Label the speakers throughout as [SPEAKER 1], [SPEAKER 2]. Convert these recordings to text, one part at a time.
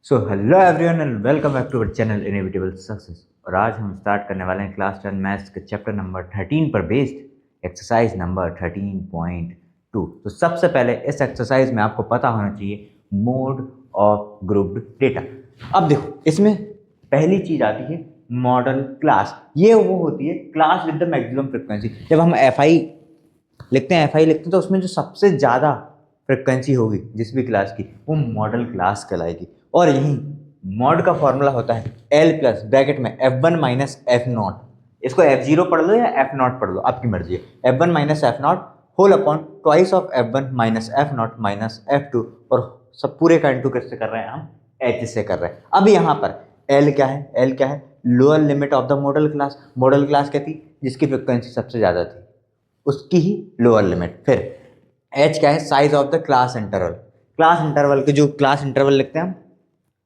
[SPEAKER 1] So hello everyone and welcome back to our channel inevitable success. और आज हम start करने वाले हैं क्लास 10 मैथ्स के चैप्टर नंबर 13 पर बेस्ड एक्सरसाइज नंबर 13.2। तो सबसे पहले इस एक्सरसाइज में आपको पता होना चाहिए मोड ऑफ ग्रुप्ड डेटा। अब देखो इसमें पहली चीज आती है मॉडल क्लास। ये वो होती है class with the maximum frequency. जब हम एफआई लिखते हैं तो उसमें जो सबसे ज़्यादा फ्रिक्वेंसी होगी जिस भी क्लास की वो मॉडल क्लास कहलाएगी। और यही मॉड का फॉर्मूला होता है L प्लस ब्रैकेट में F1 माइनस एफ नॉट। इसको F0 पढ़ लो या F0 पढ़ लो, आपकी मर्जी है। F1 minus F nought whole upon twice of F1 minus F nought minus F2। और सब पूरे का इंटू किससे कर रहे हैं हम? H से कर रहे हैं। अब यहाँ पर L क्या है? L क्या है? Lower limit of the model class. Model class क्या थी? जिसकी फ्रिक्वेंसी सबसे ज़्यादा थी, उसकी ही लोअर लिमिट। फिर H क्या है? Size of the class interval. Class interval के जो क्लास इंटरवल लिखते हैं हम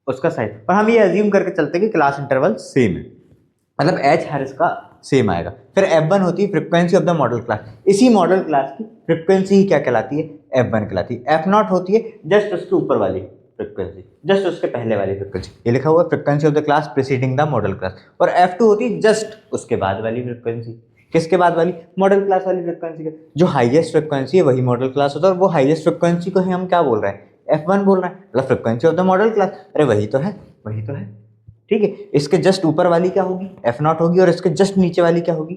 [SPEAKER 1] उसका साइज, पर हम ये अज्यूम करके चलते हैं कि क्लास इंटरवल सेम है, मतलब H हर इसका सेम आएगा। फिर F1 होती है frequency of the model class. इसी मॉडल क्लास की फ्रिक्वेंसी ही क्या कहलाती है? F1 कहलाती है। F0 होती है जस्ट उसके ऊपर वाली फ्रिक्वेंसी, जस्ट उसके पहले वाली फ्रिक्वेंसी। ये लिखा हुआ है frequency of the class preceding the model class. और F2 होती है जस्ट उसके बाद वाली फ्रिक्वेंसी। किसके बाद वाली? मॉडल क्लास वाली फ्रिक्वेंसी के। जो हाईएस्ट फ्रिक्वेंसी है वही मॉडल क्लास होता है, और वो हाईएस्ट फ्रिक्वेंसी को ही हम क्या बोल रहे हैं? F1 बोल रहे हैं, मतलब frequency of the model class. अरे वही तो है, वही तो है। ठीक है, इसके जस्ट ऊपर वाली क्या होगी? F0 होगी, और इसके जस्ट नीचे वाली क्या होगी?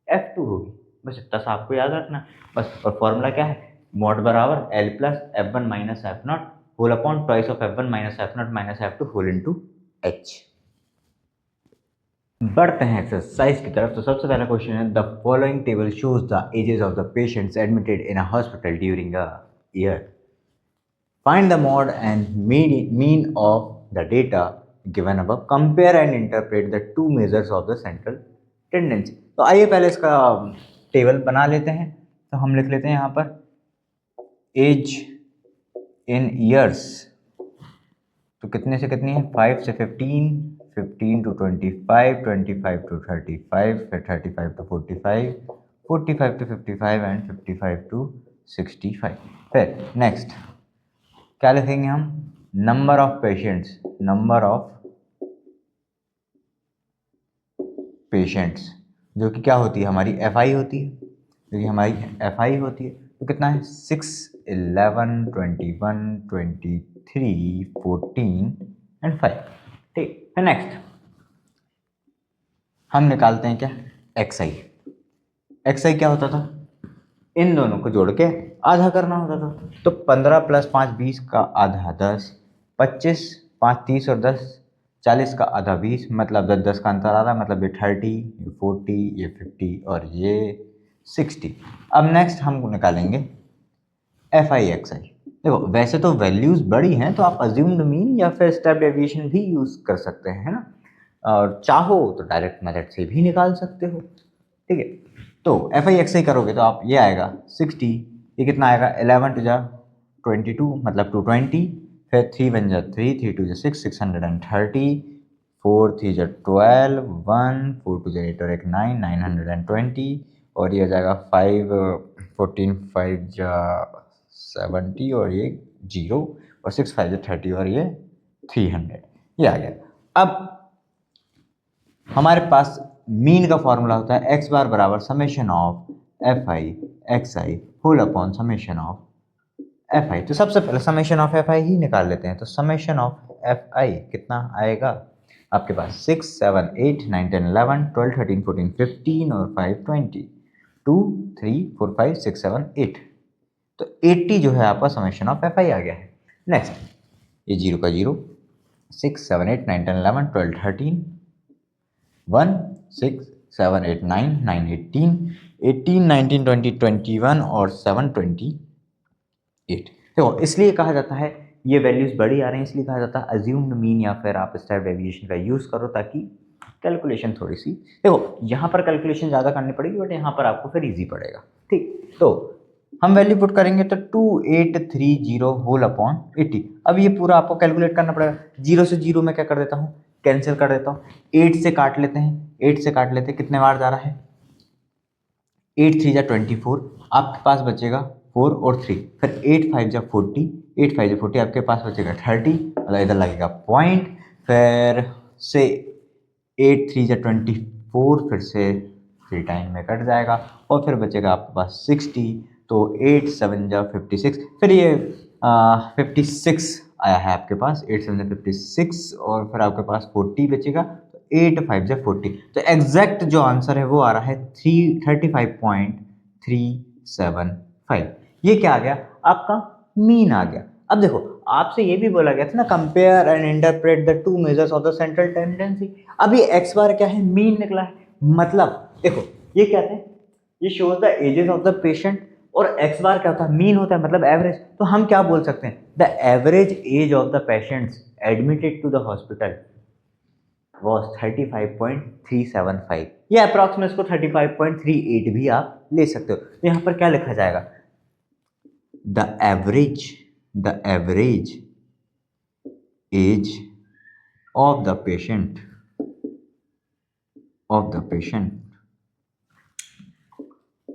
[SPEAKER 1] F2 होगी। बस इतना सा आपको याद रखना बस। और फॉर्मूला क्या है? मॉड बराबर L plus F1 minus F nought whole upon twice of F1 minus F nought minus F2 whole into H। बढ़ते हैं एक्सरसाइज की तरफ। तो सबसे पहला क्वेश्चन है the following table shows the ages of the patients admitted in a hospital during a year. Find the mode and mean of the data given above. Compare and interpret the two measures of the central tendency. तो आइए पहले इसका table बना लेते हैं। तो हम लिख लेते हैं यहाँ पर एज इन ईयर्स। तो कितने से कितनी है? 5 से 15, 15 to 25, 25 to 35, फिर 35 to 45, 45 to 55 एंड 55 to 65। फिर नेक्स्ट क्या लिखेंगे हम? Number of patients, number of patients जो कि क्या होती है? हमारी FI होती है, जो कि हमारी FI होती है। तो कितना है? 6, 11, 21, 23, 14 एंड 5। ठीक है, नेक्स्ट हम निकालते हैं क्या? XI क्या होता था? इन दोनों को जोड़ के आधा करना होता था। तो 15 प्लस 5 20 का आधा 10, 25 5 30 और 10 40 का आधा 20, मतलब 10 10 का अंतर आ रहा है, मतलब ये 30, ये 40, ये 50 और ये 60। अब नेक्स्ट हम निकालेंगे FI XI। देखो वैसे तो वैल्यूज बड़ी हैं तो आप अज्यूम्ड मीन या फिर स्टेप डेविएशन भी यूज कर सकते हैं, है ना। और चाहो तो डायरेक्ट मेथड से भी निकाल सकते हो। ठीक है, तो FI XI करोगे तो आप ये आएगा 60। ये कितना आएगा? 11 टू जा 22, मतलब 220। फिर 3 1 जा 3, 3 2 जा 6, 630, 4 3 जा 12, 1 4 2 जा 8 और 1 9, 920। और ये आ जाएगा 5 14 5 जा 70 और ये 0, और 6 5 जा 30 और ये 300। ये आ गया। अब हमारे पास मीन का फॉर्मूला होता है x बार बराबर summation of FI XI whole upon summation of FI। तो सबसे पहले समेशन ऑफ FI ही निकाल लेते हैं। तो समेशन ऑफ FI कितना आएगा आपके पास? 6 7 8 9 10 11 12 13 14 15 और 5 20, 2 3 4 5 6 7 8। तो 80 जो है आपका समेशन ऑफ FI आ गया है। नेक्स्ट ये 0 का 0, 6 7 8 9 10 11 12 13, 1 6 7 8 9 9 18 18 19 20 21 और 7 28। देखो इसलिए कहा जाता है ये वैल्यूज बड़ी आ रही हैं, इसलिए कहा जाता है अज्यूम्ड मीन या फिर आप स्टेप डेविएशन का यूज़ करो ताकि कैलकुलेशन थोड़ी सी, देखो यहाँ पर कैलकुलेशन ज़्यादा करनी पड़ेगी बट यहाँ पर आपको फिर ईजी पड़ेगा। ठीक, तो हम वैल्यू पुट करेंगे तो 2830 होल अपॉन 80। अब ये पूरा आपको कैलकुलेट करना पड़ेगा। 0 से 0 में क्या कर देता हूँ? कैंसिल कर देता हूँ। 8 से काट लेते हैं, 8 से काट लेते हैं, कितने बार जा रहा है? 8 3 जा 24, आपके पास बचेगा 4 और 3, फिर 8 5 जा 40, 8 5 40, आपके पास बचेगा 30, मतलब इधर लगेगा पॉइंट, फिर से 8 3 24, फिर से 3 टाइम में कट जाएगा और फिर बचेगा आपके पास 60, तो 8 7 56, फिर ये 56 आया है आपके पास, 8 7 56, और फिर आपके पास 40 बचेगा, तो 8 5 40, तो एग्जैक्ट जो आंसर है वो आ रहा है 35.375। ये क्या आ गया, आपका मीन आ गया। अब देखो आपसे ये भी बोला गया था ना, compare and interpret the two measures of the central tendency. अब ये एक्स बार क्या है, मीन निकला है, मतलब देखो ये क्या है, ये shows the ages of the patient, और एक्स बार क्या होता है, मीन होता है, मतलब एवरेज। तो हम क्या बोल सकते हैं, the average age of the patients admitted to the hospital was 35.375, या अप्रॉक्सीमेट इसको 35.38 भी आप ले सकते हो। तो यहाँ पर क्या लिखा जाएगा, the average age of the patient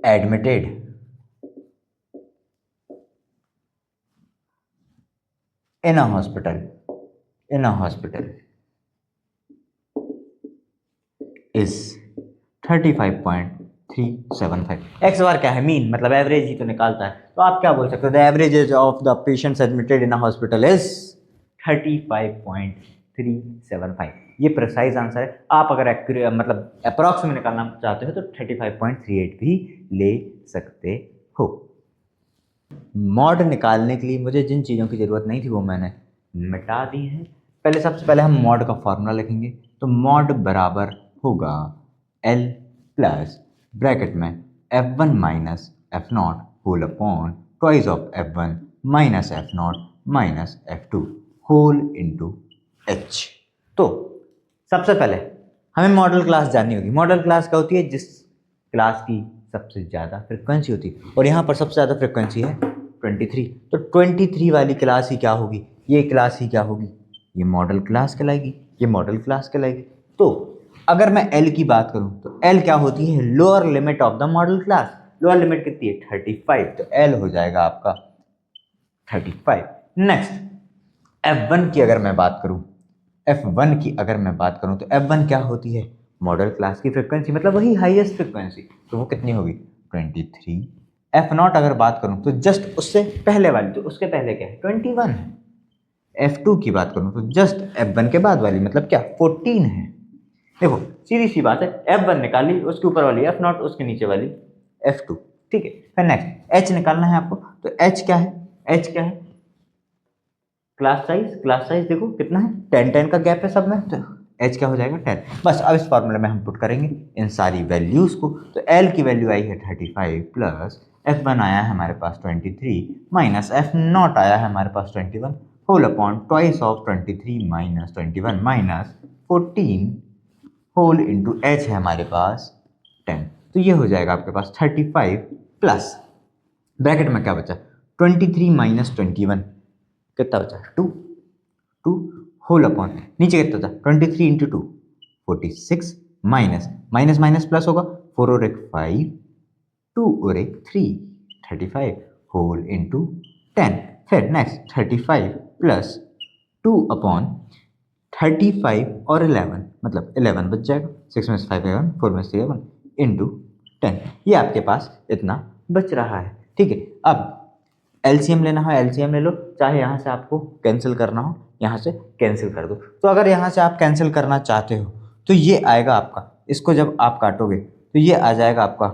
[SPEAKER 1] admitted in a hospital is 35.375। X bar क्या है, मीन, मतलब एवरेज ही तो निकालता है। तो आप क्या बोल सकते हो, the average age of the patients admitted in a hospital is 35.375। ये प्रिसाइज आंसर है। आप अगर मतलब अप्रॉक्स में निकालना चाहते हो तो 35.38 भी ले सकते हो। मॉड निकालने के लिए मुझे जिन चीज़ों की ज़रूरत नहीं थी वो मैंने मिटा दी है। सबसे पहले हम मॉड का फॉर्मूला लिखेंगे, तो मॉड बराबर होगा L प्लस ब्रैकेट में F1 minus F0 whole upon twice of F1 minus F0 minus F2 whole into H। तो सबसे पहले हमें मॉडल क्लास जाननी होगी। मॉडल क्लास क्या होती है, जिस क्लास की सबसे ज़्यादा फ्रिक्वेंसी होती है, और यहाँ पर सबसे ज़्यादा फ्रिक्वेंसी है 23। तो 23 वाली क्लास ही क्या होगी, ये क्लास ही क्या होगी, ये मॉडल क्लास कहलाएगी, ये मॉडल क्लास कहलाएगी। तो अगर मैं L की बात करूँ तो L क्या होती है, lower limit of the model class. Lower limit कितनी है, 35, तो L हो जाएगा आपका 35। नेक्स्ट F1 की अगर मैं बात करूँ, F1 की अगर मैं बात करूँ तो F1 क्या होती है, मॉडल क्लास की फ्रिक्वेंसी, मतलब वही हाईएस्ट फ्रिक्वेंसी, तो वो कितनी होगी 23। F0 अगर बात करूँ तो जस्ट उससे पहले वाली, तो उसके पहले क्या है 21 है। F2 की बात करूँ तो जस्ट F1 के बाद वाली, मतलब क्या 14 है। देखो सीधी सी बात है, F1 निकाली, उसके ऊपर वाली F0, उसके नीचे वाली F2, ठीक है। फिर नेक्स्ट H निकालना है आपको, तो H क्या है, H क्या है, क्लास साइज देखो कितना है, 10 का गैप है सब में, तो H क्या हो जाएगा 10। बस अब इस फॉर्मूले में हम पुट करेंगे इन सारी वैल्यूज़ को। तो L की वैल्यू आई है 35 प्लस F1 आया है हमारे पास 23 माइनस F0 आया है हमारे पास 21 whole upon twice of 23 minus 21 minus 14 whole into H है हमारे पास 10। तो ये हो जाएगा आपके पास 35 प्लस ब्रैकेट में क्या बचा 23 माइनस 21 कितना बचा 2 होल अपॉन नीचे कितना था 23 into 2 46 minus minus minus plus होगा 4 और 1 5 2 और 1 3 35 होल इंटू 10। फिर नेक्स्ट 35 प्लस 2 अपॉन 35 और 11 मतलब 11 बच जाएगा, 6 में से 5 11 4 में से 11 इंटू 10, ये आपके पास इतना बच रहा है, ठीक है। अब एलसीएम लेना हो एलसीएम ले लो, चाहे यहाँ से आपको कैंसिल करना हो यहाँ से कैंसिल कर दो। तो अगर यहाँ से आप कैंसिल करना चाहते हो तो ये आएगा आपका, इसको जब आप काटोगे तो ये आ जाएगा आपका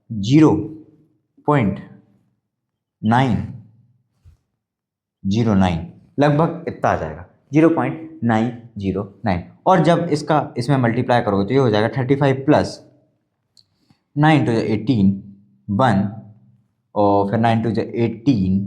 [SPEAKER 1] 0.909 लगभग इतना आ जाएगा 0.909। और जब इसमें मल्टीप्लाई करोगे तो ये हो जाएगा 35 प्लस 9 टू 18 1 और फिर 9 टू 18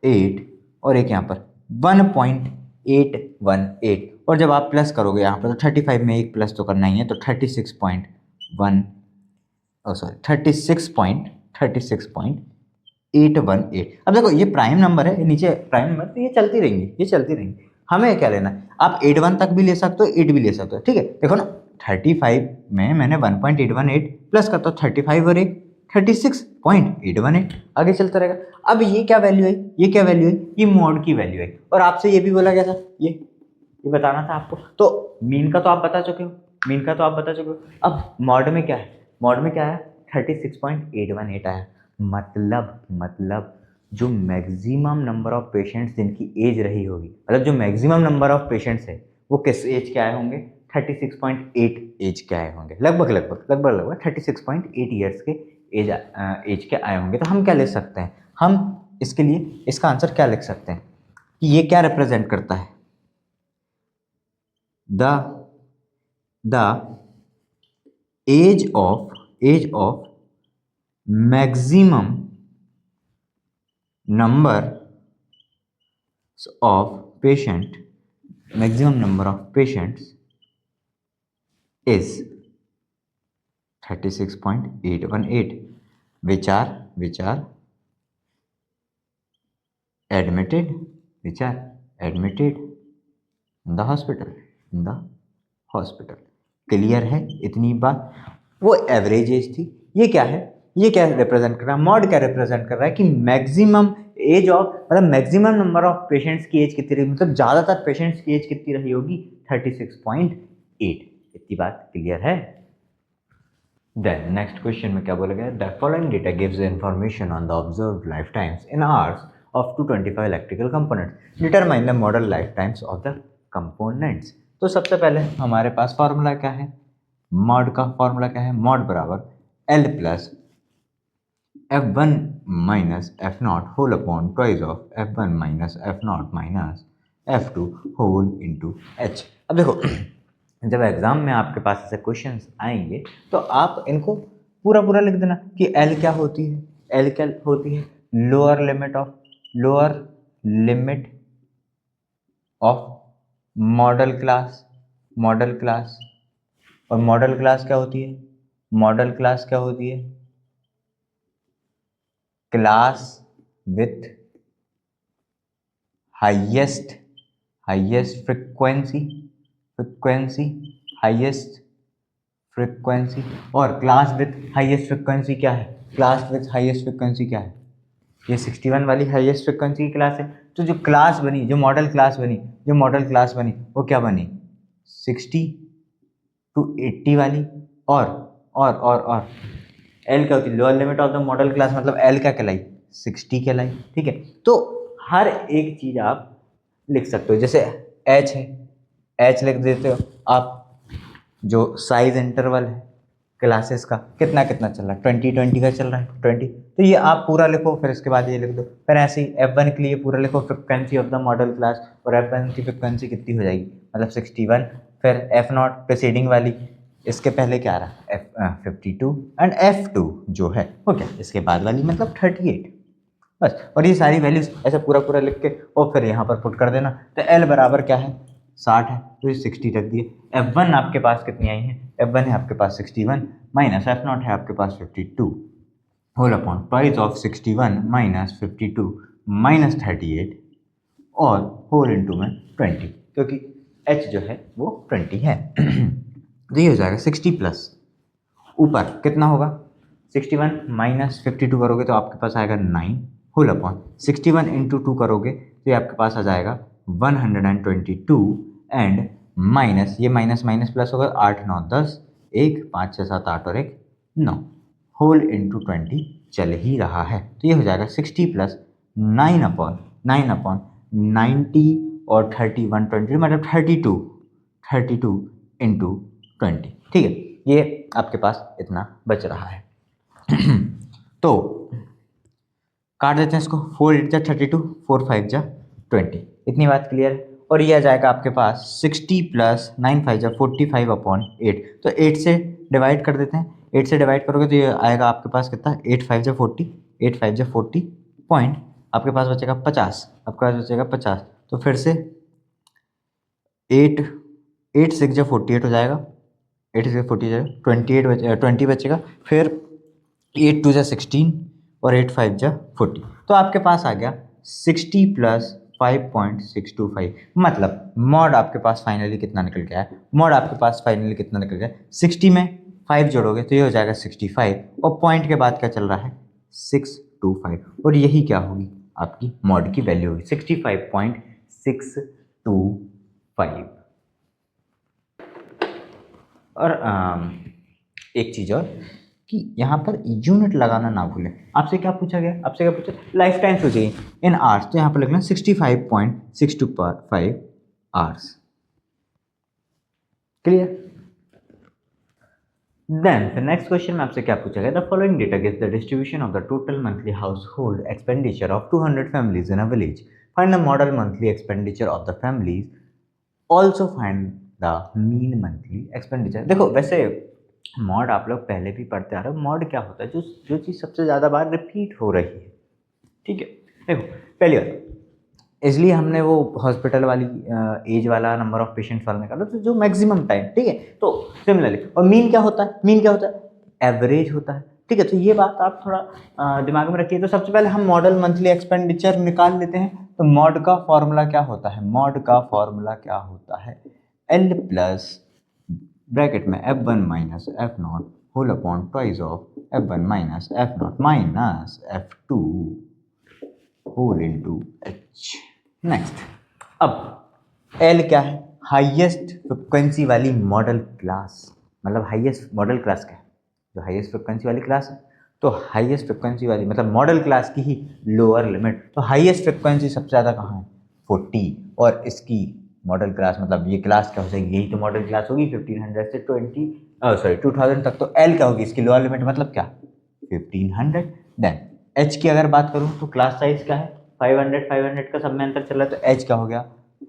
[SPEAKER 1] 8 और एक यहाँ पर 1.818 और जब आप प्लस करोगे यहाँ पर तो 35 में एक प्लस तो करना ही है, तो 36.818। अब देखो ये प्राइम नंबर है, नीचे प्राइम नंबर, तो ये चलती रहेंगी। हमें क्या लेना है, आप 81 तक भी ले सकते हो 8 भी ले सकते हो, ठीक है। देखो ना 35 में मैंने 1.818 प्लस करता हूँ 35 और 1 36.818 आगे चलता रहेगा। अब ये क्या वैल्यू है, ये क्या वैल्यू है, ये मॉड की वैल्यू है। और आपसे ये भी बोला गया था, ये बताना था आपको। तो मीन का तो आप बता चुके हो, मीन का तो आप बता चुके हो। अब मॉड में क्या है, मॉड में क्या है, 36.818 आया। मतलब जो मैक्सिमम नंबर ऑफ पेशेंट्स जिनकी एज रही होगी, मतलब जो मैक्सिमम नंबर ऑफ पेशेंट्स है वो किस एज के आए होंगे, 36.8 एज के आए होंगे, लगभग 36.8 ईयर्स के एज के आए होंगे। तो हम क्या लिख सकते हैं, हम इसके लिए इसका आंसर क्या लिख सकते हैं कि ये क्या रिप्रेजेंट करता है, the age of maximum number of patients is 36.818 which are admitted in the hospital। Clear है इतनी बात। वो एवरेज एज थी। ये क्या है, ये क्या रिप्रेजेंट कर रहा है, मॉड क्या रिप्रेजेंट कर रहा है कि मैक्सिमम एज ऑफ, मतलब मैक्सिमम नंबर ऑफ पेशेंट्स की एज कितनी रही, मतलब ज़्यादातर पेशेंट्स की एज कितनी रही होगी, 36.8। इतनी बात क्लियर है। देन नेक्स्ट क्वेश्चन में क्या बोला गया, the following data gives information on the observed life times in hours of 225 electrical components, determine the model life times of the components. तो सबसे पहले हमारे पास फॉर्मूला क्या है, मॉड का फॉर्मूला क्या है, मॉड बराबर L plus F1 minus F0 whole upon twice of F1 minus F0 minus F2 whole into H। अब देखो जब एग्जाम में आपके पास ऐसे क्वेश्चंस आएंगे तो आप इनको पूरा पूरा लिख देना कि L क्या होती है, L क्या होती है, lower limit of modal class, और मॉडल क्लास क्या होती है, क्लास विथ हाईएस्ट फ्रीक्वेंसी, और क्लास विथ हाईएस्ट फ्रीक्वेंसी क्या है, ये 61 वाली हाईएस्ट फ्रीक्वेंसी की क्लास है। तो जो क्लास बनी, जो मॉडल क्लास बनी वो क्या बनी, 60 to 80 वाली। और एल क्या होती है, lower limit of the model class, मतलब एल क्या कहलाई, 60 कहलाई। ठीक है, तो हर एक चीज आप लिख सकते हो। जैसे एच है, एच लिख देते हो आप। जो साइज इंटरवल है क्लासेस का कितना चल रहा है, 20 का चल रहा है, 20। तो ये आप पूरा लिखो, फिर इसके बाद ये लिख दो। फिर ऐसे ही F1 के लिए पूरा लिखो, frequency of the model class, और F1 की फ्रिक्वेंसी कितनी हो जाएगी, मतलब 61। फिर F0 प्रीसीडिंग वाली, इसके पहले क्या आ रहा है, 52, एंड F2 जो है वो क्या, इसके बाद वाली मतलब 38, बस। और ये सारी वैल्यूज ऐसे पूरा लिख के और फिर यहाँ पर पुट कर देना। तो L बराबर क्या है, 60 है, तो ये 60 रख दिए। F1 आपके पास कितनी आई है, F1 है आपके पास 61, माइनस F0 है आपके पास 52, whole upon twice of 61 minus 52 minus 38, और होल इंटू में 20, क्योंकि H जो है वो 20 है। तो ये हो जाएगा 60 प्लस ऊपर कितना होगा, 61 माइनस 52 करोगे तो आपके पास आएगा 9, होल अपॉन 61 इंटू 2 करोगे तो ये आपके पास आ जाएगा 122, एंड माइनस ये माइनस प्लस होगा, 8 9 10, 1 5 6 7 8 और 1 9, होल इंटू 20 चल ही रहा है। तो ये हो जाएगा 60 प्लस 9 अपॉन 90 और 30 120, मतलब 32 इंटू 20। ठीक है, ये आपके पास इतना बच रहा है। तो काट देते हैं इसको, 4 8 जा 32, 4 5 जा 20, इतनी बात क्लियर है। और ये आ जाएगा आपके पास 60 प्लस 9 5 जा 45 अपॉन 8। तो 8 से डिवाइड कर देते हैं, 8 से डिवाइड करोगे तो ये आएगा आपके पास कितना, 8 5 जा 40, 8 5 जा 40 पॉइंट, आपके पास बचेगा 50, आपके पास बचेगा 50। तो फिर से 8 6 जा 48 हो जाएगा, 8 6 40 जाएगा, 20 बचेगा। फिर 8 2 जा 16 और 8 5 जा 40, तो आपके पास आ गया 60 प्लस 5.625। मतलब मॉड आपके पास फाइनली कितना निकल गया है, 60 में 5 जोड़ोगे तो ये हो जाएगा 65 और पॉइंट के बाद क्या चल रहा है 625 और यही क्या होगी आपकी मॉड की वैल्यू होगी 65.625। और एक चीज़ और कि यहाँ पर यूनिट लगाना ना भूलें। आपसे क्या पूछा गया, आपसे क्या पूछा लाइफ टाइम हो जाइए इन आवर्स, तो यहाँ पर लिखना 65.625 hours. Clear. Then the next question में आपसे क्या पूछा गया, the following data gives the distribution of the total monthly household expenditure of 200 families in a village, find the modal monthly expenditure of the families, also find the mean monthly expenditure. देखो वैसे mod आप लोग पहले भी पढ़ते आ रहे हो, mod क्या होता है जो चीज़ सबसे ज़्यादा बार रिपीट हो रही है, ठीक है। देखो पहली बात इसलिए हमने वो हॉस्पिटल वाली एज वाला नंबर ऑफ पेशेंट्स वाला निकाला तो जो मैक्सिमम टाइम, ठीक है। तो सिमिलरली और मीन क्या होता है, मीन क्या होता है एवरेज होता है, ठीक है। तो ये बात आप थोड़ा दिमाग में रखिए। तो सबसे पहले हम मॉडल मंथली एक्सपेंडिचर निकाल लेते हैं। तो मॉड का फॉर्मूला क्या होता है, मॉड का फॉर्मूला क्या होता है एल प्लस ब्रैकेट में F1 minus F0 whole upon twice of F1 minus F0 minus F2 whole into H। Next, अब L क्या है, हाईएस्ट फ्रिक्वेंसी वाली मॉडल क्लास, मतलब हाईएस्ट मॉडल क्लास क्या है, जो हाईएस्ट फ्रिक्वेंसी वाली क्लास है। तो हाईएस्ट फ्रिक्वेंसी वाली मतलब मॉडल क्लास की ही लोअर लिमिट, तो हाईएस्ट फ्रिक्वेंसी सबसे ज़्यादा कहाँ है 40, और इसकी मॉडल क्लास मतलब ये क्लास क्या हो जाएगी, यही तो मॉडल क्लास होगी 1500 से 2000 तक। तो L क्या होगी इसकी लोअर लिमिट मतलब क्या 1500। देन H की अगर बात करूँ तो क्लास साइज क्या है 500 का सब में अंतर चल रहा है, तो H क्या हो गया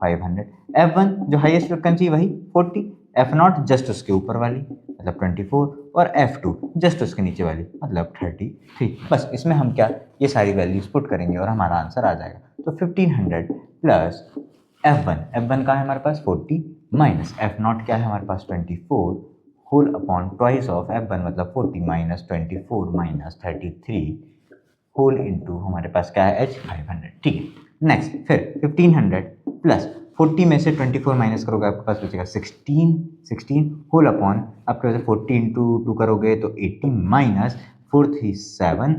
[SPEAKER 1] 500। F1 जो हाईएस्ट फ्रिक्वेंसी वही 40, F0 जस्ट उसके ऊपर वाली मतलब 24, और F2 जस्ट उसके नीचे वाली मतलब 33। बस इसमें हम क्या ये सारी वैल्यूज पुट करेंगे और हमारा आंसर आ जाएगा। तो 1500 प्लस F1 का है हमारे पास 40 माइनस F0 क्या है हमारे पास 24 whole upon twice of F1 मतलब 40 माइनस 24 माइनस 33 होल इनटू हमारे पास क्या है H 500, ठीक है। नेक्स्ट फिर 1500 प्लस 40 में से 24 माइनस करोगे आपके पास बचेगा 16 होल अपॉन आपके पास 40 इंटू 2 करोगे तो 80 माइनस 437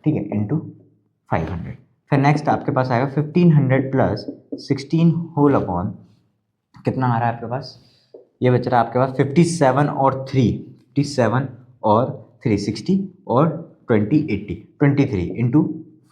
[SPEAKER 1] ठीक है इंटू 500। फिर नेक्स्ट आपके पास आएगा 1500 प्लस 16 होल अपॉन कितना आ रहा है आपके पास, ये बच रहा है आपके पास 57 और 3 और 20 80 23 इंटू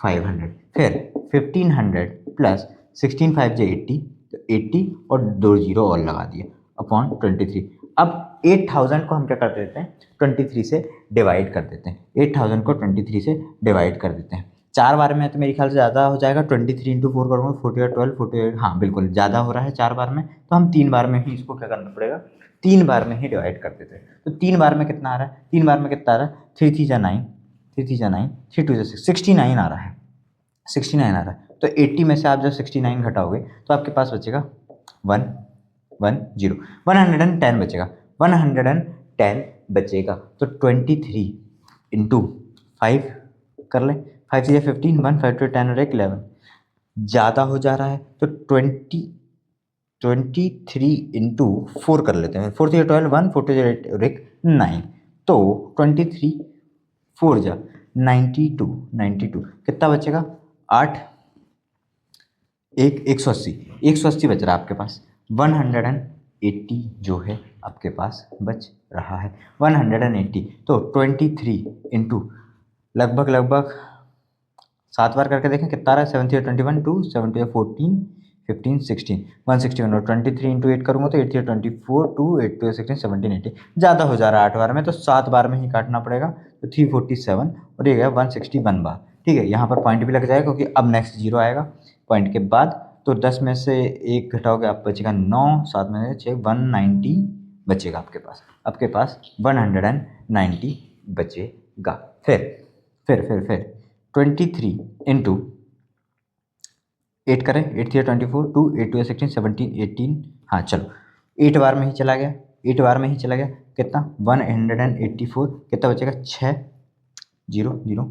[SPEAKER 1] 500। फिर 1500 प्लस 16 5 जे 80 तो 80 और 2 जीरो और लगा दिए अपॉन 23। अब 8000 को हम क्या कर देते हैं 23 से डिवाइड कर देते हैं, 8000 को 23 से डिवाइड कर देते हैं। 4 बार में तो मेरे ख्याल से ज़्यादा हो जाएगा, 23 इंटू 4 करूँगा 40 और 12 48, हाँ बिल्कुल ज़्यादा हो रहा है 4 बार में, तो हम 3 बार में ही इसको क्या करना पड़ेगा 3 बार में ही डिवाइड कर देते हैं। तो 3 बार में कितना आ रहा है, 3 बार में कितना आ रहा है 3 3 जा 9 3 3 जा 9 3 2 जा 69 आ रहा है, 69 आ रहा है। तो 80 में से आप जब 69 घटाओगे तो आपके पास बचेगा 110 बचेगा, 110 बचेगा। तो 23 इंटू 5 कर ले, 5 से 15 1 5 2 10 और 1 11 ज़्यादा हो जा रहा है तो 23 इंटू 4 कर लेते हैं, 4 से 12 1 4 से 8 और 1 9, तो 23 4 जा 92 कितना बचेगा 8 180 बच रहा है आपके पास, 180 जो है आपके पास बच रहा है 180। तो 23 इंटू लगभग 7 बार करके देखें कितना रहा है 7 3 21 2 7 2 14 15 16 161 और 23 इंटू 8 करूँगा तो 8 3 24 2 8 2 16 17 18 ज़्यादा हो जा रहा है 8 बार में, तो 7 बार में ही काटना पड़ेगा। तो 347 और ये गया 161 बार, ठीक है। यहाँ पर पॉइंट भी लग जाएगा क्योंकि अब नेक्स्ट जीरो आएगा पॉइंट के बाद। तो 10 में से 1 घटाओगे आप बचेगा 9, 7 में से 6 190 बचेगा आपके पास 190 बचेगा। फिर 23 इंटू 8 करें 8 3 24 2 8 2 16 17 18, हाँ चलो 8 बार में ही चला गया कितना 184 कितना बचेगा 6 0 0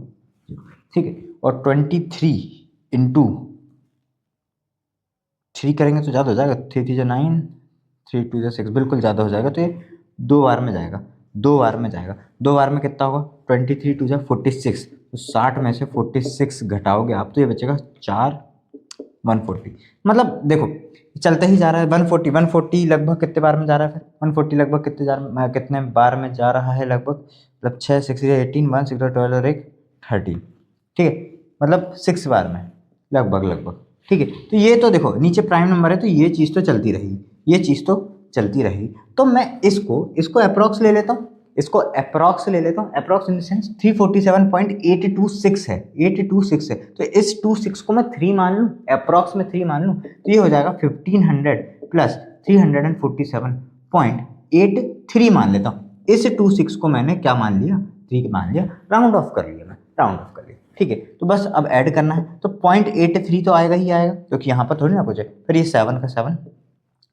[SPEAKER 1] 0, ठीक है। और 23 इंटू 3 करेंगे तो ज़्यादा हो जाएगा, 3 3 9 3 2 6 बिल्कुल ज़्यादा हो जाएगा, तो ये 2 बार में जाएगा, 2 बार में जाएगा, 2 बार में कितना होगा, 23 टू जा 46, तो 60 में से 46 घटाओगे आप तो ये बचेगा 4 140। मतलब देखो चलता ही जा रहा है 140, 140 लगभग कितने बार में जा रहा है, फिर 140 लगभग कितने बार में जा रहा है, लगभग मतलब 6 6 18 1 6 12 और एक 13, ठीक है, मतलब 6 बार में लगभग, ठीक है। तो ये तो देखो नीचे प्राइम नंबर है तो ये चीज़ तो चलती रही, ये चीज़ तो चलती रही, तो मैं इसको अप्रॉक्स ले लेता हूँ, इसको अप्रॉक्स ले लेता हूँ, अप्रॉक्स इन द सेंस 347.826 है, 826 है, तो इस 26 को मैं 3 मान लूँ, अप्रॉक्स में 3 मान लूँ, तो ये हो जाएगा 1500 प्लस 347.83 मान लेता हूँ। इस 26 को मैंने क्या मान लिया, 3 मान लिया, राउंड ऑफ कर लिया, मैं राउंड ऑफ कर लिया, ठीक है। तो बस अब ऐड करना है, तो 0.83 तो आएगा ही आएगा, क्योंकि यहाँ पर थोड़ी ना कुछ है, फिर ये 7 का 7,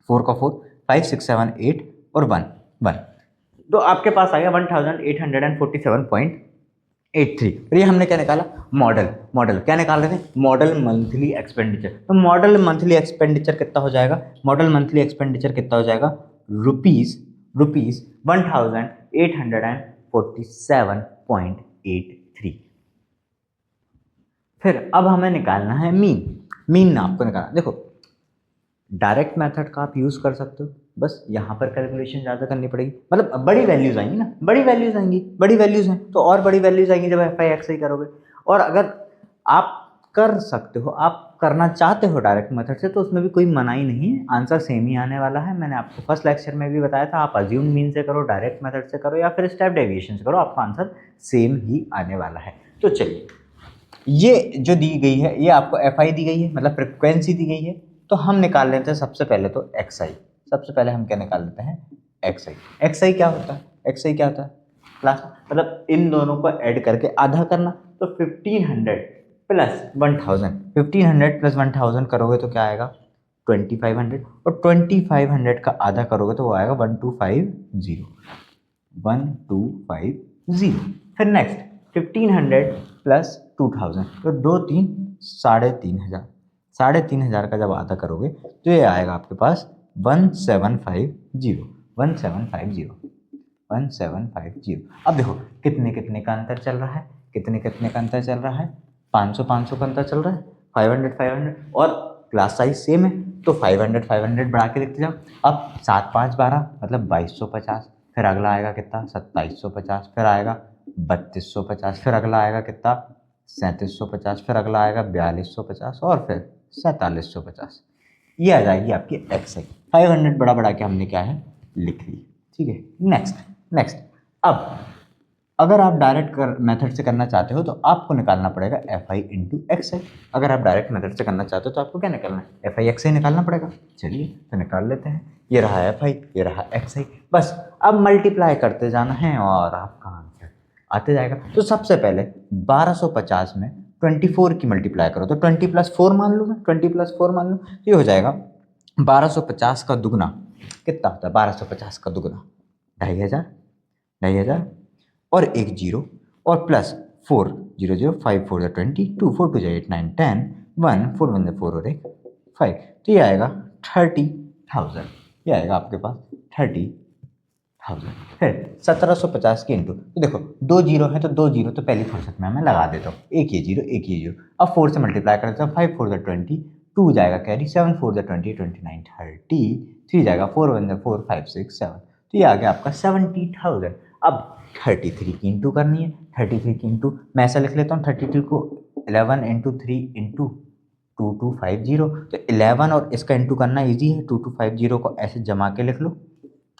[SPEAKER 1] 4 का 4, 5 6 7 8 और 1 1, तो आपके पास आ गया 1847.83। फिर ये हमने क्या निकाला, मॉडल क्या निकाल रहे थे, मॉडल मंथली एक्सपेंडिचर। तो मॉडल मंथली एक्सपेंडिचर कितना हो जाएगा, मॉडल मंथली एक्सपेंडिचर कितना हो जाएगा, रुपीज 1847.83। फिर अब हमें निकालना है मीन ना आपको निकालना, देखो डायरेक्ट मेथड का आप यूज़ कर सकते हो, बस यहाँ पर कैलकुलेशन ज़्यादा करनी पड़ेगी, मतलब बड़ी वैल्यूज़ आएंगी ना, बड़ी वैल्यूज़ हैं तो और बड़ी वैल्यूज़ आएंगी जब एफ आई एक्स ही करोगे। और अगर आप कर सकते हो, आप करना चाहते हो डायरेक्ट मेथड से, तो उसमें भी कोई मनाही नहीं है, आंसर सेम ही आने वाला है। मैंने आपको फर्स्ट लेक्चर में भी बताया था, आप अज्यूम मीन से करो, डायरेक्ट मेथड से करो या फिर स्टेप डेविएशन से करो, आपका आंसर सेम ही आने वाला है। तो चलिए, ये जो दी गई है ये आपको एफ आई दी गई है, मतलब फ्रिक्वेंसी दी गई है, तो हम निकाल लेते हैं सबसे पहले तो एक्स आई। सबसे पहले हम क्या निकाल लेते हैं, एक्स आई। एक्स आई क्या होता है, एक्स आई क्या होता है क्लास, मतलब इन दोनों को ऐड करके आधा करना, तो 1500 प्लस 1000, 1500 प्लस 1000 करोगे तो क्या आएगा 2500, और 2500 का आधा करोगे तो वो आएगा 1250, 1250। फिर नेक्स्ट 1500 प्लस 2000, तो 2 3 3500, 3500 का जब आधा करोगे तो ये आएगा आपके पास 1750, 1750, 1750। अब देखो कितने कितने का अंतर चल रहा है, कितने कितने का अंतर चल रहा है, 500 500 का अंतर चल रहा है, 500 500, और क्लास साइज सेम है तो 500 500 बढ़ा के लिखते जाओ। अब 7 5 12 मतलब 2250, फिर अगला आएगा कितना 2750, फिर आएगा 3250, फिर अगला आएगा कितना 3750, फिर अगला आएगा 4250 और फिर 4750। ये आ जाएगी आपकी एक्स आई। 500 बड़ा बड़ा के हमने क्या है लिख ली, ठीक है। नेक्स्ट अब अगर आप डायरेक्ट मेथड से करना चाहते हो तो आपको निकालना पड़ेगा एफ आई इंटू एक्स आई। अगर आप डायरेक्ट मेथड से करना चाहते हो तो आपको क्या निकालना है, एफ आई एक्स आई निकालना पड़ेगा। चलिए तो निकाल लेते हैं, ये रहा एफ आई, ये रहा एक्स आई, बस अब मल्टीप्लाई करते जाना है और आपका आंसर आते जाएगा। तो सबसे पहले 1250 में 24 की मल्टीप्लाई करो, तो 20 प्लस 4 मान लूँ मैं, 20 प्लस 4 मान लूँ, तो ये हो जाएगा 1250 का दुगना कितना होता है, 1250 का दुगना 2500 और एक जीरो और प्लस 4 0 0 5 4 20 2 4 2 8 9 10 1 4 1 4 और एक 5, तो ये आएगा 30,000, ये आएगा आपके पास 30,000। फिर 1750 के इंटू, तो देखो 2 जीरो है तो 2 जीरो तो पहली फुर्सत में मैं लगा देता हूँ, एक ये जीरो एक ये जीरो। अब 4 से मल्टीप्लाई कर देता हूँ, 5 4 20, 2 जाएगा कैरी, 7 4 20 29 30, 3 जाएगा 4 1 4 5 6 7, तो ये आ गया आपका 70,000। अब 33 की इंटू करनी है, 33 की इंटू मैं ऐसा लिख लेता हूँ, 33 को 11 इंटू 3 इंटू 2250, तो 11 और इसका इंटू करना इजी है, 2250 को ऐसे जमा के लिख लो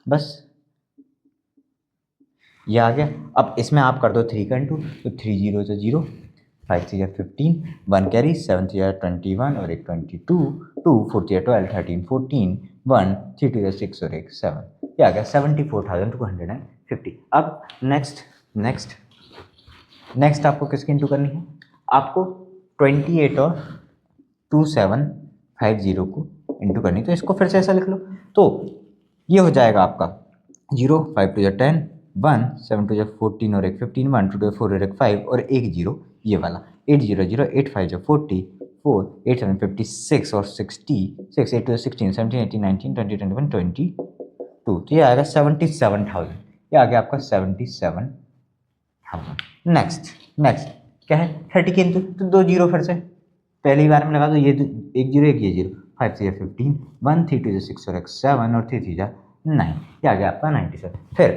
[SPEAKER 1] बस, ये आ गया। अब इसमें आप कर दो 3 का इंटू, तो 3 0 से 0, 5 3 15, 1 कैरी, 7 3 21 और एक 22, 2 4 3 12 13 14, 1 3 2 6 और एक 7, ये आ गया 74,250। अब नेक्स्ट आपको किसकी इंटू करनी है, आपको 28 और 2750 को इंटू करनी, तो इसको फिर से ऐसा लिख लो, तो ये हो जाएगा आपका 0 5 2 10 1 7 2 14 और एक 15 1 2 4 और एक 5 और एक जीरो ये वाला 8 0 0 8 5 40 4 8 7 56 और 60 6 8 2 16 17 18 19 20 21 20 2, तो ये आएगा 77,000, ये आ गया आपका 77,000। नेक्स्ट क्या है 30 के इंटू, तो 2 जीरो फिर से पहली बार में लगा दो, ये एक जीरो एक ये जीरो, 5 से 15, 1 3 2 6 और 7 और 3 3 9, ये आ गया आपका 97। फिर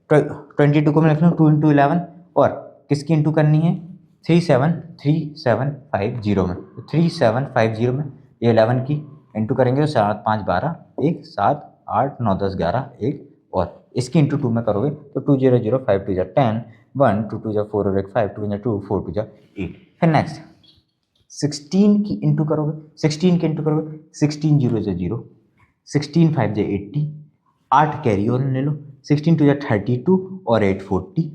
[SPEAKER 1] 22 को मैं लिख लूँ 2 इंटू 11 और किसकी इंटू करनी है 3750 में, 3750 में ये 11 की इंटू करेंगे तो 7 5 12 1 7 8 9 10 11 1 और इसकी इंटू 2 में करोगे तो 2 0 0 5 2 10 1 2 2 4 और 1 5 2 2 4 2 8। फिर नेक्स्ट 16 की इंटू करोगे, 16 के इंटू करोगे 16 0 0 16 5 80, 8 कैरी ऑन ले लो, 16 2 32 और 8 40,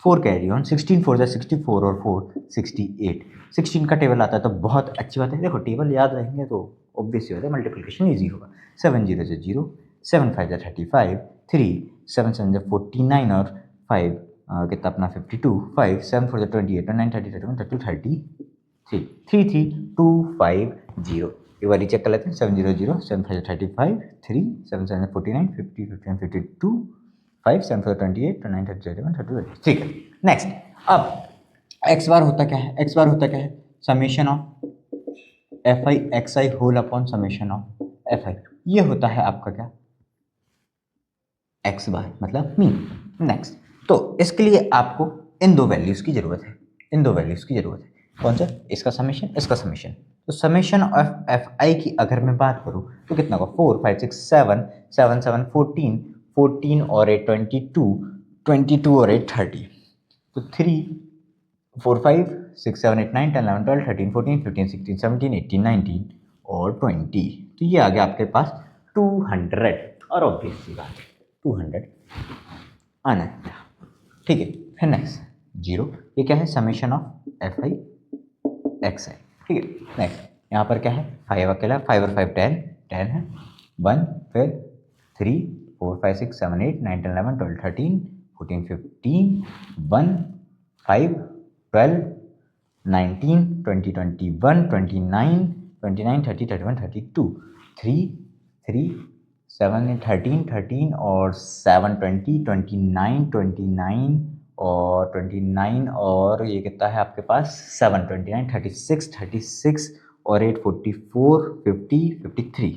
[SPEAKER 1] 4 कैरी ऑन, 16 4 64 और 4 68। 16 का टेबल आता है तो बहुत अच्छी बात है, देखो टेबल याद रहेंगे तो ऑब्वियस ही होता है, मल्टीप्लिकेशन ईजी होगा। 7 0 0 7 5 35, 3 7 7 49 और 5 कितना अपना 52, 5 7 4 28 और 9 30 31 32 30 3 3 3 2 5 0। एक बार चेक कर लेते हैं 7 0 0 7 5 35 3 7 7 49 50 51 52 5 7 4 28 9 30 31 32। ठीक है नेक्स्ट। अब एक्स बार होता क्या है, एक्स बार होता क्या है summation of F I X I whole upon summation of F I, ये होता है आपका क्या एक्स बार मतलब मीन। नेक्स्ट तो इसके लिए आपको इन दो वैल्यूज़ की ज़रूरत है, इन दो वैल्यूज़ की ज़रूरत है। कौन सा, इसका समेशन इसका समेशन। तो समेशन ऑफ एफ आई की अगर मैं बात करूँ तो कितना होगा 4 5 6 7 7 7 14 14 और 8 22 22 और 8 30, तो 3 4 5 6 7 8 9 10 11 12 13 14 15 16 17 18 19 और 20, तो ये आ गया आपके पास 200 और ऑब्वियस सी बात 200 आना है। ठीक है फिर नेक्स्ट 0, ये क्या है summation of F I x है। ठीक है नेक्स्ट यहाँ पर क्या है 5 अकेला, 5 और 5 10 10 है, 1 फिर 3 4 5 6 7 8 9 10 11 12 13 14 15 1 5 12 19 20 21 29 29 30 31 32 3 3 7 13 13 और 7 20 29 29 और 29 और ये कितना है आपके पास 7 29 36 36 और 8 44 50 53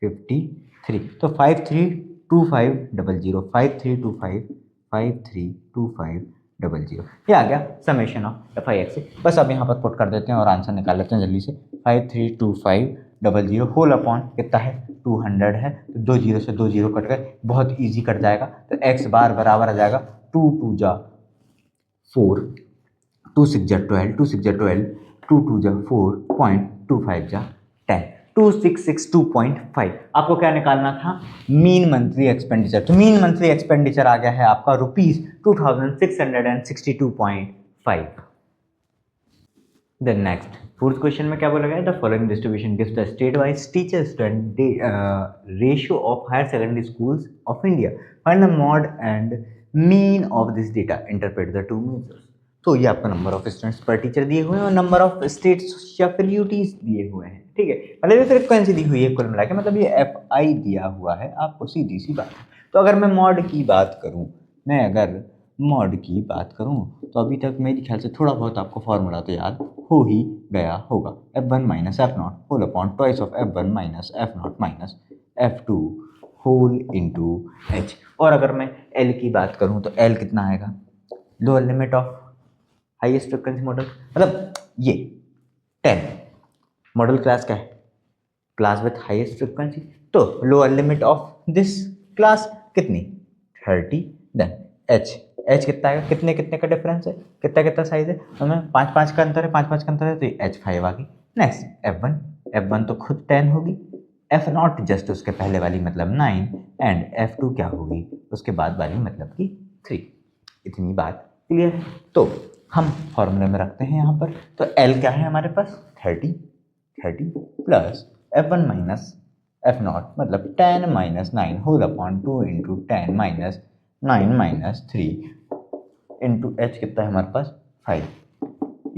[SPEAKER 1] 53, तो 532500 532500, ये आ गया summation of F I x. बस अब यहाँ पर पुट कर देते हैं और आंसर निकाल लेते हैं जल्दी से। 532500 होल अपॉन कितना है 200 है, तो 2 जीरो से 2 जीरो कट गए, बहुत इजी कट जाएगा। तो एक्स बार बराबर आ जाएगा 2 2 जा 4 2 6 जा 12 2 6 जा 12 2 2 जा 4.25 जा 10 2662.5। आपको क्या निकालना था मीन मंथली एक्सपेंडिचर, तो मीन मंथली एक्सपेंडिचर आ गया है आपका ₹2662.5। देन नेक्स्ट फोर्थ क्वेश्चन में क्या बोला गया, the following distribution gives the state wise teacher student ratio of higher secondary schools of India, find the mode and mean of this data, interpret the two measures. तो ये आपका number of students पर teacher दिए हुए हैं और number of states या फिल्यूटीज दिए हुए हैं। ठीक है मतलब ये फ्रीक्वेंसी दी हुई है कुल मिला के, मतलब ये एफ आई दिया हुआ है आपको, सीधी सी बात है। तो अगर मैं मॉड की बात करूं, मैं अगर मॉड की बात करूं तो अभी तक मेरे ख्याल से थोड़ा बहुत आपको फॉर्मूला तो याद हो ही गया होगा, f1 minus F nought whole upon twice of f1 minus F nought minus f2 whole into H. और अगर मैं l की बात करूं तो l कितना आएगा, lower limit of highest frequency model, मतलब ये 10 मॉडल क्लास क्या है, क्लास विथ हाईएस्ट फ्रिक्वेंसी, तो lower limit of this class कितनी 30। देन एच कितना आएगा, कितने कितने का डिफरेंस है, कितना कितना साइज है, हमें 5 5 का अंतर है, 5 5 का अंतर है, तो ये H5 आ गई। नेक्स्ट F1 तो खुद 10 होगी, एफ नॉट जस्ट उसके पहले वाली मतलब 9 एंड F2 क्या होगी उसके बाद वाली मतलब कि 3। इतनी बात क्लियर है। तो हम फॉर्मूले में रखते हैं यहाँ पर, तो L क्या है हमारे पास 30 plus F1 minus F nought मतलब 10 minus 9 whole upon 2 into 10 minus 9 minus 3 into H कितना है हमारे पास 5।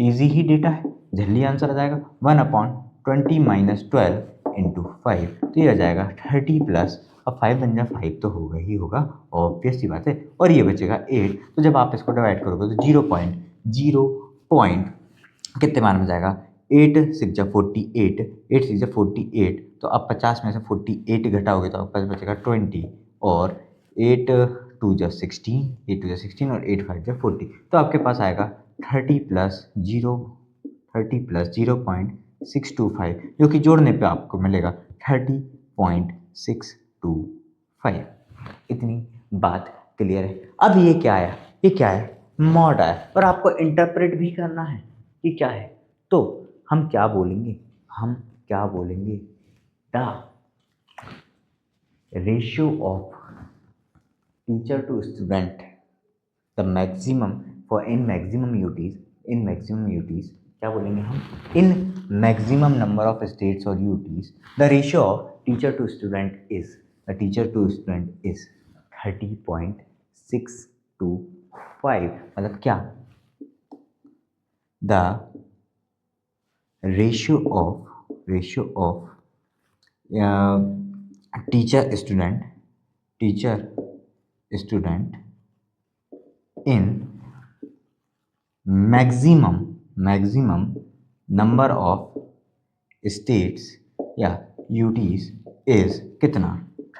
[SPEAKER 1] ईजी ही डेटा है, जल्दी आंसर आ जाएगा 1 अपॉन 20 माइनस 12 इंटू 5, तो ये आ जाएगा 30 प्लस अब 5 बन जाए 5 तो होगा ही होगा, ऑब्वियस सी बात है। और ये बचेगा 8, तो जब आप इसको डिवाइड करोगे तो 0 पॉइंट कितने मान में जाएगा, 8 6 जा 48, 8 6 जा 48, तो अब 50 में से 48 घटाओगे तो आपके पास बचेगा 20, और 8 2 जा 16, 8 2 जा 16 और 8 5 जा 40, तो आपके पास आएगा 30 प्लस 0.625, जो कि जोड़ने पे आपको मिलेगा 30.625। इतनी बात क्लियर है। अब ये क्या आया, ये क्या है, मॉड आया, और आपको इंटरप्रेट भी करना है कि क्या है। तो हम क्या बोलेंगे, the ratio of teacher to student, the maximum for in maximum UTs क्या बोलेंगे हम, in maximum number of states और UTs the ratio of teacher to student is 30.625। मतलब क्या, the ratio of teacher student in maximum number of states या UTs is कितना,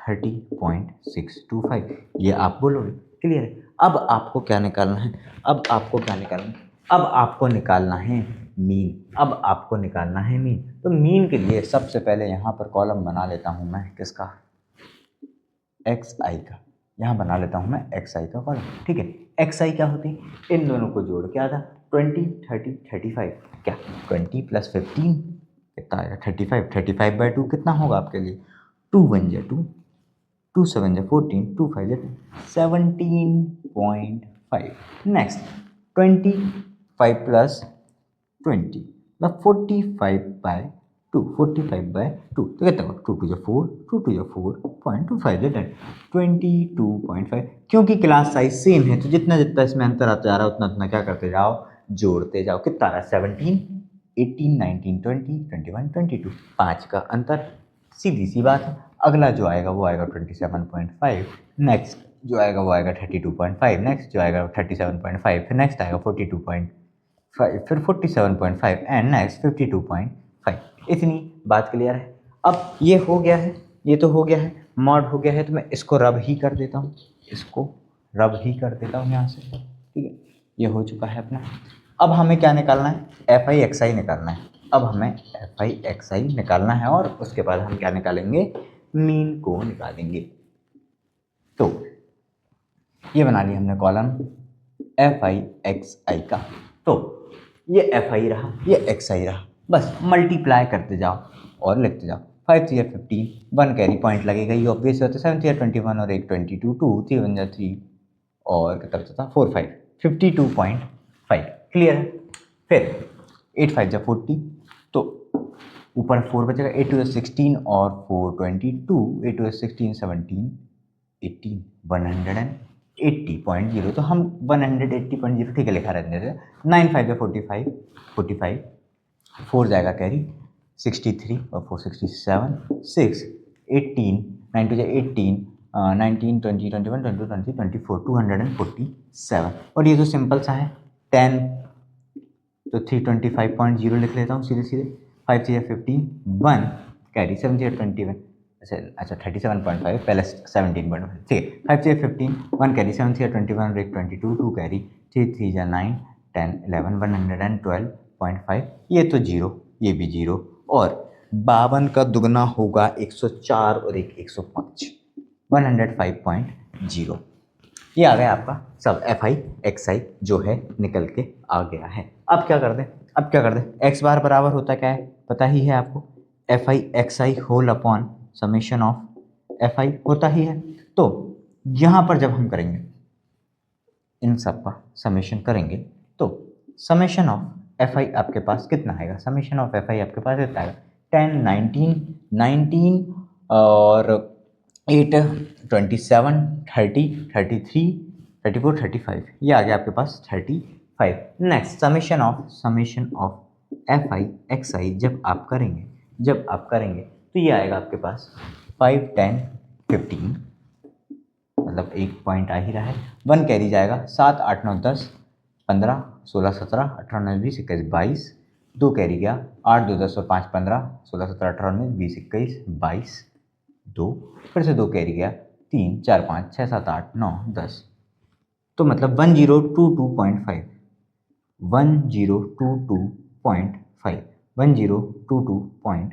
[SPEAKER 1] 30.625। ये आप बोलोगे, क्लियर है। अब आपको क्या निकालना है, अब आपको निकालना है मीन। तो मीन के लिए सबसे पहले यहाँ पर कॉलम बना लेता हूँ मैं, किसका, xi का। यहाँ बना लेता हूँ मैं xi का कॉलम, ठीक है। xi क्या होती है, इन दोनों को जोड़ के आता 20 30 35, क्या 20 प्लस 15 कितना आएगा 35, 35/2 कितना होगा आपके लिए, 2 1 जा 2, 2 7 जा 14, 2 5 जा 17.5। नेक्स्ट 25 प्लस 20 मतलब 45/2, 45/2 तो कितना होगा, 2 2 जा 4, 2 2 जा 4.25 जा 22.5। क्योंकि क्लास साइज सेम है तो जितना जितना इसमें अंतर आता जा रहा है उतना उतना क्या करते जाओ, जोड़ते जाओ। कितना आ रहा है, 17 18 19 20 21 22, 5 का अंतर, सीधी सी बात है। अगला जो आएगा वो आएगा 27.5, नेक्स्ट जो आएगा वो आएगा 32.5, नेक्स्ट जो आएगा 37.5, फिर नेक्स्ट आएगा 42.5, फिर 47.5 एंड नेक्स्ट 52.5। इतनी बात क्लियर है। अब ये हो गया है, ये तो हो गया है, मॉड हो गया है, तो मैं इसको रब ही कर देता हूँ, यहाँ से, ठीक है। ये हो चुका है अपना। अब हमें क्या निकालना है, FI/XI निकालना है। अब हमें FI/XI निकालना है और उसके बाद हम क्या निकालेंगे, मीन को निकालेंगे। तो ये बना लिया हमने कॉलम FI/XI का। तो ये FI रहा, ये XI रहा, बस मल्टीप्लाई करते जाओ और लिखते जाओ। 5 3 15, 1 कैरी पॉइंट लगेगा, ये ऑब्वियस होता है। 7 3 21 और 1 22, 2 3 1 जा 3 और कितना बचा था 4 5, 52.5, क्लियर है। फिर 8 5 जा 40, तो ऊपर 4 बचेगा, 8 2 जा 16 और 4 22, 8 2 जा 16 17 18 180.0, तो हम 180.0 ठीक है लिखा रहने देते। 9 5 जा 45, 4 जाएगा कैरी 63 और 4 67, 6 18, 9 2 जा 18, 19 20 21 22 23 24, 247। और ये तो सिंपल सा है, 10 तो 325.0 लिख लेता हूँ सीधे सीधे। 5 3 15, 1 कैरी 7 3 21, अच्छा 37.5 पहले 17.5, ठीक है। 5 3 15, 1 कैरी 7 3 21 और 1 22, 2 कैरी 3 3 जा 9 10 11, 112.5, ये तो जीरो, ये भी जीरो, और 52 का दुगना होगा 104 और एक 105, 105.0। ये आ गया आपका सब FI/XI जो है निकल के आ गया है। अब क्या कर दें, x बार बराबर होता क्या है पता ही है आपको, FI/XI whole upon summation of FI होता ही है। तो यहाँ पर जब हम करेंगे इन सब का समेशन करेंगे तो समेशन ऑफ FI आपके पास कितना आएगा, समेशन ऑफ FI आपके पास कितना आएगा, 10 19 और 8 27 30 33 34 35, ये आ गया आपके पास 35। नेक्स्ट समेशन ऑफ FI/XI जब आप करेंगे तो ये आएगा आपके पास 5 10 15, मतलब 1 पॉइंट आ ही रहा है। 1 कैरी जाएगा, 7 8 9 10 15 16 17 18 19 20 21 22, 2 कैरी गया, 8 2 10 और 5 15 16 17 18 19 20 21 22, 2 फिर से 2 कैरी गया, 3 4 5 6 7 8 9 10, तो मतलब 1022.5, 1022.5, 1022.5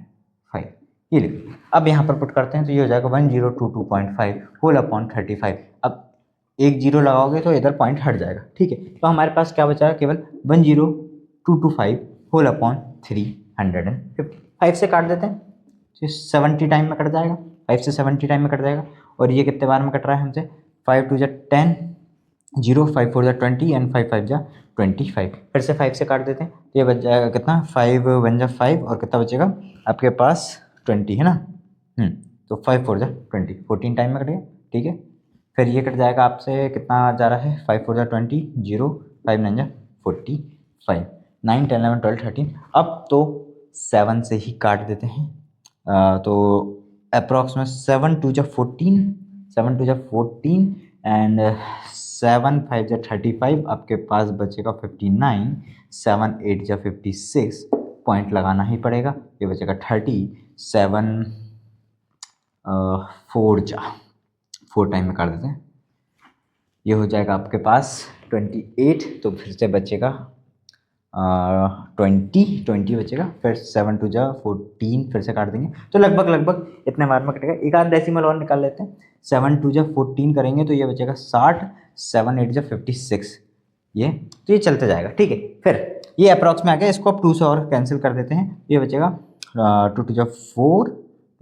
[SPEAKER 1] ये लिखो। अब यहाँ पर पुट करते हैं तो ये हो जाएगा 1022.5 होल अपॉन 35। अब एक जीरो लगाओगे तो इधर पॉइंट हट जाएगा, ठीक है। तो हमारे पास क्या बचा है, केवल 10225 होल अपॉन 350। 5 से काट देते हैं तो 70 टाइम में कट जाएगा, 5 से 70 टाइम में कट जाएगा। और ये कितने बार में कट रहा है हमसे, 5 2 10 0, 5 4 20 एंड 5 5 25। फिर से 5 से काट देते हैं तो ये बच जाएगा कितना, 5 1 5 और कितना बचेगा आपके पास 20 है ना। तो 5 4 20, 14 टाइम में कट गया, ठीक है। फिर ये कट जाएगा आपसे, कितना जा रहा है, 5 4 20 0, 5 9 45, 9 10 11 12 13। अब तो 7 से ही काट देते हैं। तो अप्रॉक्सीमेट 7 2 14, 7 2 14 एंड 7 5 35, आपके पास बचेगा 59, 7 8 56, पॉइंट लगाना ही पड़ेगा, ये बचेगा 30, 7 4 टाइम में काट देते हैं, ये हो जाएगा आपके पास 28। तो फिर से बचेगा 20 बचेगा, फिर 7 2 14, फिर से काट देंगे तो लगभग इतने बार में कटेगा। एक आध डेसिमल और निकाल लेते हैं, 7 2 14 करेंगे तो ये बचेगा 60, 7 8 56, ये तो ये चलते जाएगा, ठीक है। फिर ये अप्रॉक्स में आ गया, इसको आप 2 से और कैंसिल कर देते हैं, ये बचेगा 2 2 4,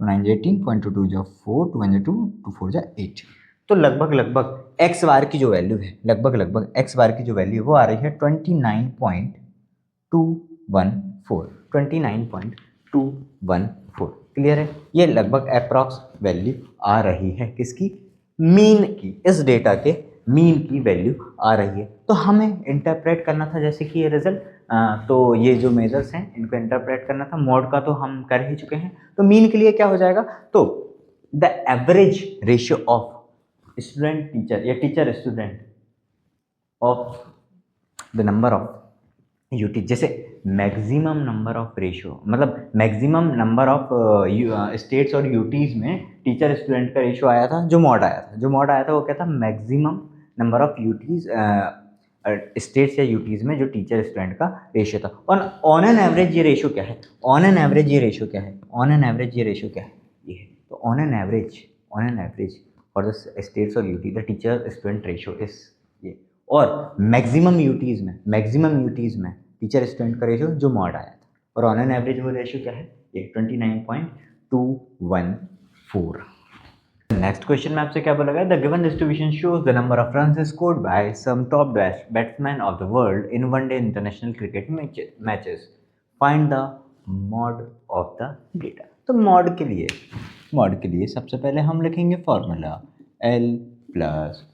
[SPEAKER 1] 2 9 18, 2 2 4, 2 1 2, 2 4 8। तो लगभग एक्स बार की जो वैल्यू है, लगभग एक्स बार की जो वैल्यू वो आ रही है 29.214। क्लियर है, ये लगभग अप्रॉक्स वैल्यू आ रही है किसकी, मीन की, इस डेटा के मीन की वैल्यू आ रही है। तो हमें इंटरप्रेट करना था जैसे कि ये रिजल्ट, तो ये जो मेजर्स हैं इनको इंटरप्रेट करना था। मॉड का तो हम कर ही चुके हैं, तो मीन के लिए क्या हो जाएगा, तो the average ratio of student teacher या teacher student of the number of UT, जैसे मैक्सिमम नंबर ऑफ रेशियो, मतलब मैक्सिमम नंबर ऑफ स्टेट्स और यूटीज़ में टीचर स्टूडेंट का रेशियो आया था, जो मॉड आया था वो क्या था, maximum number of UTs states या यूटीज़ में जो टीचर स्टूडेंट का रेशियो था। और ऑन एन एवरेज ये रेशियो क्या है, ऑन एन एवरेज ये रेशियो क्या है, ये है। तो on an average for the states और UT the teacher student ratio is ये। और मैक्सिमम यूटीज़ में टीचर स्टूडेंट का रेशियो जो मॉड आया था, और ऑन एन एवरेज वो रेशियो क्या है, ये 29.214। नेक्स्ट क्वेश्चन में आपसे क्या बोला गया, the given distribution shows the number of runs scored by some top batsman of the world in one day international cricket matches, find the mode of the data. तो मॉड के लिए सबसे पहले हम लिखेंगे formula L plus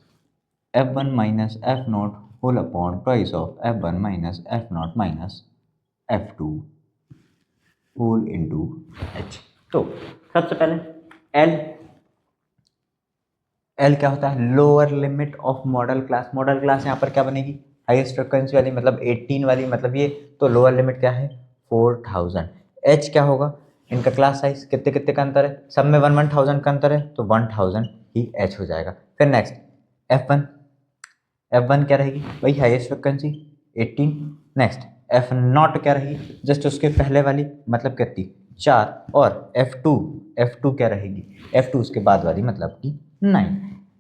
[SPEAKER 1] F1 minus F0 whole upon twice of F1 minus F0 minus F2 whole into H। तो सबसे पहले L क्या होता है, lower limit of modal class यहाँ पर क्या बनेगी, हाईएस्ट फ्रिक्वेंसी वाली, मतलब 18 वाली, मतलब ये, तो लोअर लिमिट क्या है 4000। H क्या होगा, इनका क्लास साइज कितने का अंतर है, सब में 1000 का अंतर है, तो 1000 ही H हो जाएगा। फिर नेक्स्ट F1 क्या रहेगी, वही हाईएस्ट फ्रिक्वेंसी 18। नेक्स्ट F0 क्या रहेगी, जस्ट उसके पहले वाली, मतलब कितनी 4। और F2 क्या रहेगी, F2 उसके बाद वाली, मतलब कि 9।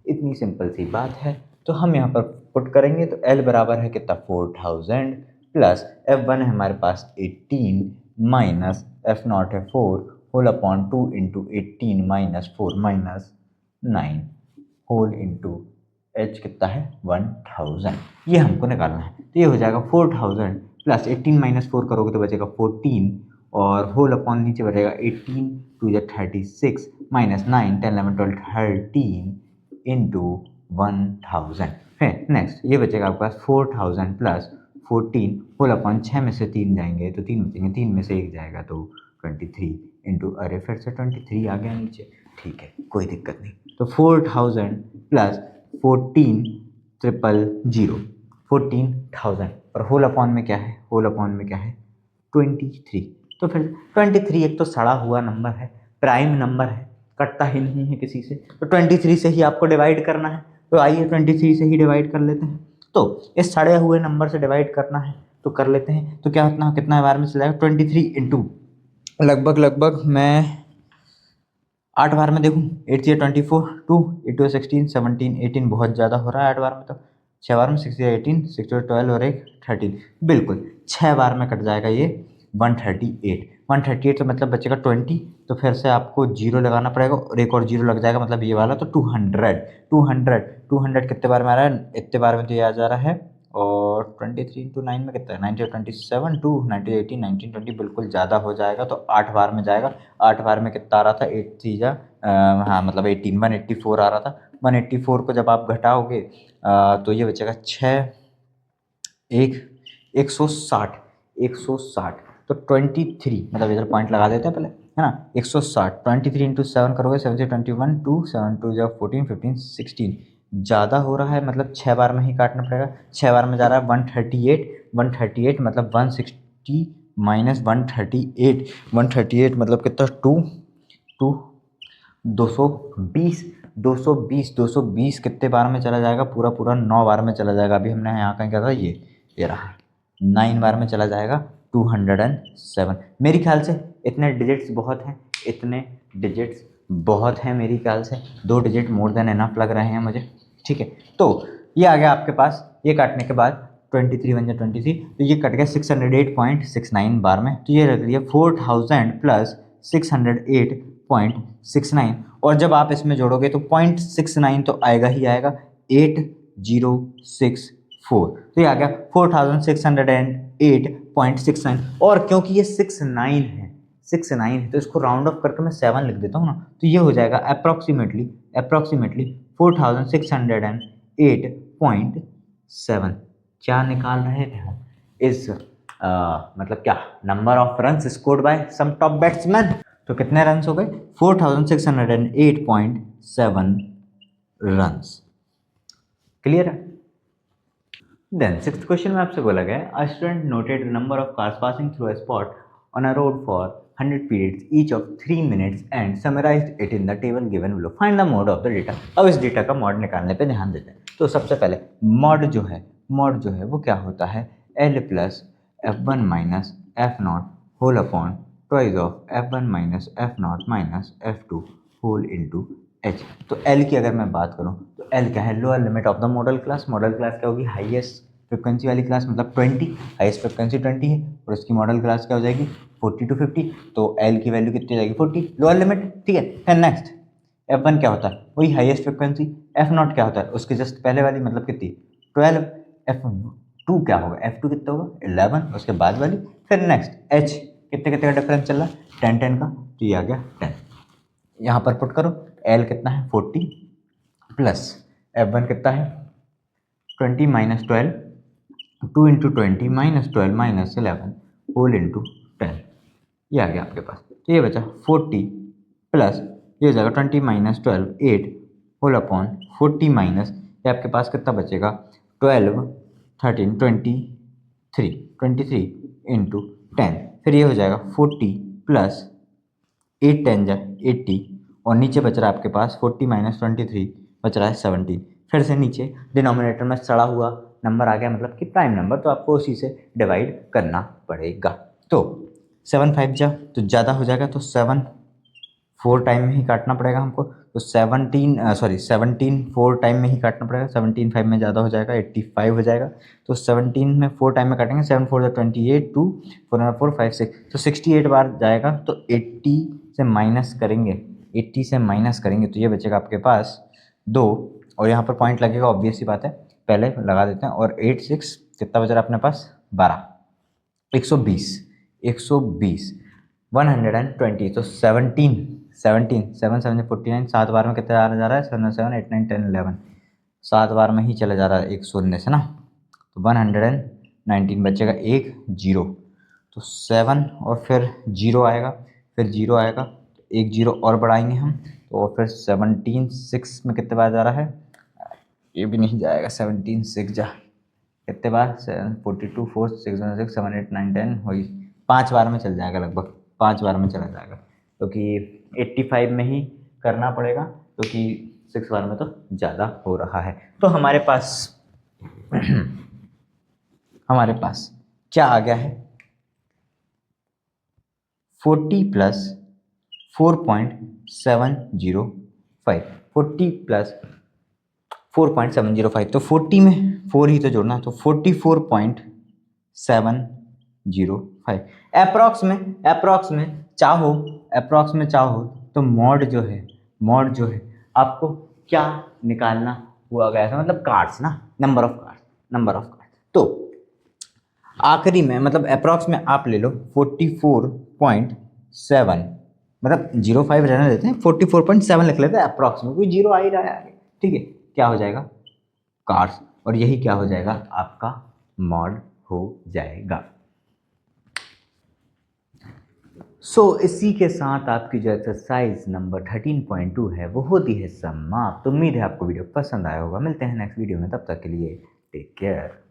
[SPEAKER 1] इतनी सिंपल सी बात है। तो हम यहाँ पर पुट करेंगे तो L बराबर है कितना 4000 प्लस F1 है हमारे पास 18 माइनस F0 है 4 whole upon 2 into 18 minus 4 minus 9 whole into H कितना है 1000। ये हमको निकालना है, तो ये हो जाएगा 4000 प्लस 18 माइनस 4 करोगे तो बचेगा 14 और होल अपॉन नीचे बचेगा 18 2 36 माइनस 9 10 11 12 13 इंटू 1000। है नेक्स्ट ये बचेगा आपके पास 4000 प्लस 14 होल अपॉन 6 में से 3 जाएंगे तो 3 बचेंगे, 3 में से 1 जाएगा तो 23 इंटू, अरे फिर से 23 आ गया नीचे, ठीक है कोई दिक्कत नहीं। तो 4000 प्लस 14,000 14,000 और होल अपॉन में क्या है, होल अपॉन में क्या है 23। तो फिर 23 एक तो सड़ा हुआ नंबर है, प्राइम नंबर है, कटता ही नहीं है किसी से, तो 23 से ही आपको डिवाइड करना है। तो आइए 23 से ही डिवाइड कर लेते हैं। तो इस सड़े हुए नंबर से डिवाइड करना है तो कर लेते हैं। तो क्या कितना बार में चला जाएगा 23 इंटू लगभग मैं 8 बार में देखूँ, 8 या 24, 2 8 16 17 18 बहुत ज़्यादा हो रहा है 8 बार में। तो 6 बार में 6 या 18 6 12 और एक 13, बिल्कुल 6 बार में कट जाएगा ये 138 तो मतलब बचेगा 20। तो फिर से आपको जीरो लगाना पड़ेगा और एक और जीरो लग जाएगा, मतलब ये वाला। तो 200 कितने बार में आ रहा है, इतने बार में तो ये आ जा रहा है। और 23 इंटू 9 में कितना है 90 और 27 2 90 18 19 20, बिल्कुल ज़्यादा हो जाएगा। तो 8 बार में जाएगा। 8 बार में कितना आ रहा था 8 3 जा हाँ मतलब 18 184 आ रहा था। 184 को जब आप घटाओगे तो ये बचेगा 6 160 तो 23 मतलब इधर पॉइंट लगा देते हैं पहले, है ना। 160 23 इंटू 7 करोगे 7 से 21 2 7 2 जब 14 15 16 ज़्यादा हो रहा है, मतलब 6 बार में ही काटना पड़ेगा। 6 बार में जा रहा है 138 मतलब 160 माइनस 138 मतलब कितना 2 220 कितने बार में चला जाएगा, पूरा 9 बार में चला जाएगा। अभी हमने यहाँ कहीं क्या था, ये रहा 9 बार में चला जाएगा 207। मेरे ख्याल से इतने डिजिट्स बहुत हैं मेरे ख्याल से। 2 डिजिट मोर देन एनफ लग रहे हैं मुझे, ठीक है। तो ये आ गया आपके पास। ये काटने के बाद 23 बन जाए 23, तो ये कट गया 608.69 बार में। तो ये रख लिया 4000 प्लस 608.69, और जब आप इसमें जोड़ोगे तो 0.69 तो आएगा ही आएगा, 8064। तो ये आ गया 4608.69। और क्योंकि ये 69 है तो इसको राउंड ऑफ करके मैं 7 लिख देता हूँ ना, तो ये हो जाएगा अप्रॉक्सीमेटली 4608.7। क्या निकाल रहे थे हम इस मतलब क्या number of runs scored by some top batsman. तो कितने रन्स हो गए 4608.7 रन्स। क्लियर है। देन सिक्स्थ क्वेश्चन में आपसे बोला गया a student noted number of cars passing through a spot on a road for 100 periods each of 3 minutes and summarized it in the table given below. Find the mode of the data. अब इस data का mod निकालने पे ध्यान देते हैं। तो सबसे पहले मॉड जो है वो क्या होता है, L plus F1 minus F0 whole upon twice of F1 minus F0 minus F2 whole into H। तो L की अगर मैं बात करूँ तो L क्या है, lower limit of the model class. Model class क्या होगी, हाईएस्ट फ्रिक्वेंसी वाली क्लास, मतलब 20, हाईएस्ट फ्रिक्वेंसी 20 है, और उसकी मॉडल क्लास क्या हो जाएगी 40 to 50। तो L की वैल्यू कितनी जाएगी 40, लोअर लिमिट, ठीक है। फिर नेक्स्ट F1 क्या होता है, वही हाईएस्ट फ्रिक्वेंसी। F0 क्या होता है, उसके जस्ट पहले वाली, मतलब कितनी 12। F2 क्या होगा, F2 कितना होगा 11, उसके बाद वाली। फिर नेक्स्ट H कितने का डिफरेंस चल रहा है 10 का, तो ये आ गया 10। यहाँ पर पुट करो, L कितना है 40 प्लस F1 कितना है 20 minus 12, 2 into 20 minus 12 minus 11 whole into 10, ये आ गया आपके पास। तो ये बचा 40 प्लस ये हो जाएगा 20 माइनस 12 8 होल अपॉन 40 माइनस ये आपके पास कितना बचेगा 12 13 23 इंटू 10। फिर ये हो जाएगा 40 प्लस 8 10 जा 80, और नीचे बच रहा है आपके पास 40 माइनस 23 बच रहा है 17। फिर से नीचे डिनोमिनेटर में सड़ा हुआ नंबर आ गया, मतलब कि प्राइम नंबर, तो आपको उसी से डिवाइड करना पड़ेगा। तो 7 5 जा तो ज़्यादा हो जाएगा, तो 7 4 टाइम में ही काटना पड़ेगा हमको। तो 17 4 टाइम में ही काटना पड़ेगा। 17 5 में ज़्यादा हो जाएगा 85 हो जाएगा। तो 17 में 4 टाइम में काटेंगे, 7 4 28 2 4 4 5 6, तो 68 बार जाएगा। तो 80 से माइनस करेंगे तो ये बचेगा आपके पास 2, और यहाँ पर पॉइंट लगेगा, ऑब्वियस सी बात है, पहले लगा देते हैं। और 8 6 कितना बच रहा है अपने पास 12, 120 120 120, तो 17 7 7 49, 7 बार में कितना जा रहा है 7 7 8 9 10 11, 7 बार में ही चला जा रहा है 1 शून्य से ना। तो 119 बचेगा 1 0, तो 7 और फिर 0 आएगा, फिर 0 आएगा, तो एक 0 और बढ़ाएंगे हम, तो फिर 17 6 में कितने बार जा रहा है, ये भी नहीं जाएगा, 17 6 जा कितने बार, 42 4 6 6 7 8 9 10 वही 5 बार में चल जाएगा, लगभग 5 बार में चला जाएगा, क्योंकि 85 में ही करना पड़ेगा, क्योंकि 6 बार में तो ज़्यादा हो रहा है। तो हमारे पास क्या आ गया है, 40 प्लस 4.705, 40 प्लस 4.705, तो 40 में 4 ही तो जोड़ना है, तो 44.705। अप्रॉक्स में चाहो तो मॉड जो है आपको क्या निकालना हुआ गया था, मतलब कार्ड्स ना, नंबर ऑफ कार्ड्स। तो आखिरी में मतलब अप्रॉक्स में आप ले लो 44.7, मतलब 05 रहने देते हैं, 44.7 लिख लेते हैं अप्रॉक्स में, कोई 0 आ ही रहा है आगे, ठीक है, क्या हो जाएगा कार्ड्स, और यही क्या हो जाएगा आपका मॉड हो जाएगा। इसी के साथ आपकी जो एक्सरसाइज नंबर 13.2 है वो होती है समाप्त। उम्मीद है आपको वीडियो पसंद आया होगा। मिलते हैं नेक्स्ट वीडियो में, तब तक के लिए टेक केयर।